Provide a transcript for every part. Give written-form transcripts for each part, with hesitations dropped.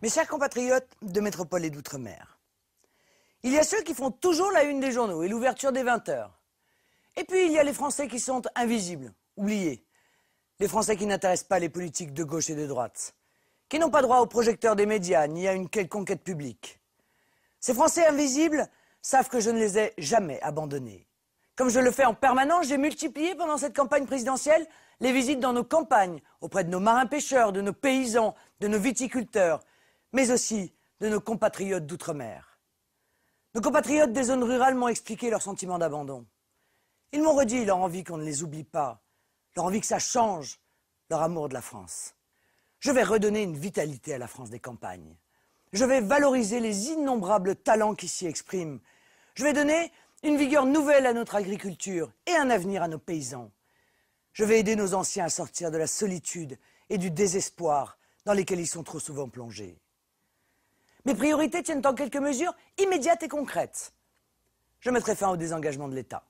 Mes chers compatriotes de métropole et d'outre-mer, il y a ceux qui font toujours la une des journaux et l'ouverture des 20 heures. Et puis il y a les Français qui sont invisibles, oubliés. Les Français qui n'intéressent pas les politiques de gauche et de droite, qui n'ont pas droit aux projecteurs des médias ni à une quelconque aide publique. Ces Français invisibles savent que je ne les ai jamais abandonnés. Comme je le fais en permanence, j'ai multiplié pendant cette campagne présidentielle les visites dans nos campagnes, auprès de nos marins-pêcheurs, de nos paysans, de nos viticulteurs, mais aussi de nos compatriotes d'outre-mer. Nos compatriotes des zones rurales m'ont expliqué leur sentiment d'abandon. Ils m'ont redit leur envie qu'on ne les oublie pas, leur envie que ça change, leur amour de la France. Je vais redonner une vitalité à la France des campagnes. Je vais valoriser les innombrables talents qui s'y expriment. Je vais donner une vigueur nouvelle à notre agriculture et un avenir à nos paysans. Je vais aider nos anciens à sortir de la solitude et du désespoir dans lesquels ils sont trop souvent plongés. Mes priorités tiennent en quelques mesures immédiates et concrètes. Je mettrai fin au désengagement de l'État.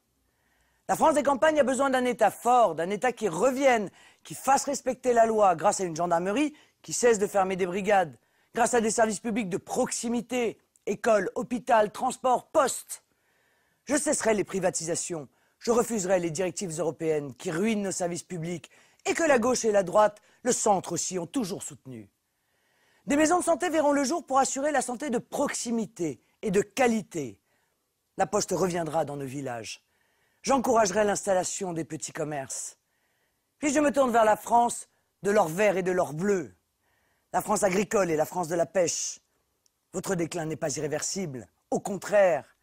La France des campagnes a besoin d'un État fort, d'un État qui revienne, qui fasse respecter la loi grâce à une gendarmerie qui cesse de fermer des brigades, grâce à des services publics de proximité, écoles, hôpital, transport, poste. Je cesserai les privatisations, je refuserai les directives européennes qui ruinent nos services publics et que la gauche et la droite, le centre aussi, ont toujours soutenu. Des maisons de santé verront le jour pour assurer la santé de proximité et de qualité. La poste reviendra dans nos villages. J'encouragerai l'installation des petits commerces. Puis je me tourne vers la France de l'or vert et de l'or bleu. La France agricole et la France de la pêche. Votre déclin n'est pas irréversible. Au contraire,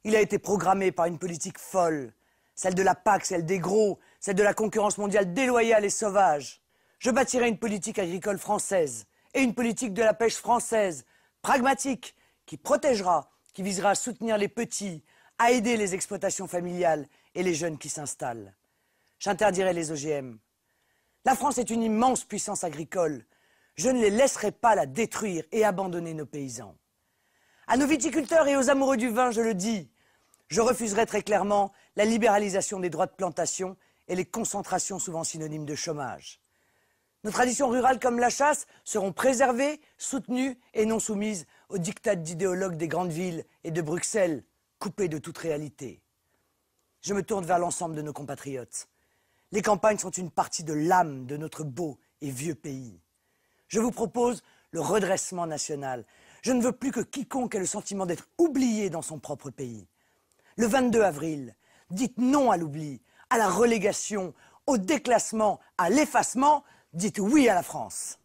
il a été programmé par une politique folle. Celle de la PAC, celle des gros, celle de la concurrence mondiale déloyale et sauvage. Je bâtirai une politique agricole française et une politique de la pêche française, pragmatique, qui protégera, qui visera à soutenir les petits, à aider les exploitations familiales et les jeunes qui s'installent. J'interdirai les OGM. La France est une immense puissance agricole. Je ne les laisserai pas la détruire et abandonner nos paysans. À nos viticulteurs et aux amoureux du vin, je le dis, je refuserai très clairement la libéralisation des droits de plantation et les concentrations souvent synonymes de chômage. Nos traditions rurales comme la chasse seront préservées, soutenues et non soumises aux diktats d'idéologues des grandes villes et de Bruxelles, coupées de toute réalité. Je me tourne vers l'ensemble de nos compatriotes. Les campagnes sont une partie de l'âme de notre beau et vieux pays. Je vous propose le redressement national. Je ne veux plus que quiconque ait le sentiment d'être oublié dans son propre pays. Le 22 avril, dites non à l'oubli, à la relégation, au déclassement, à l'effacement, dites oui à la France.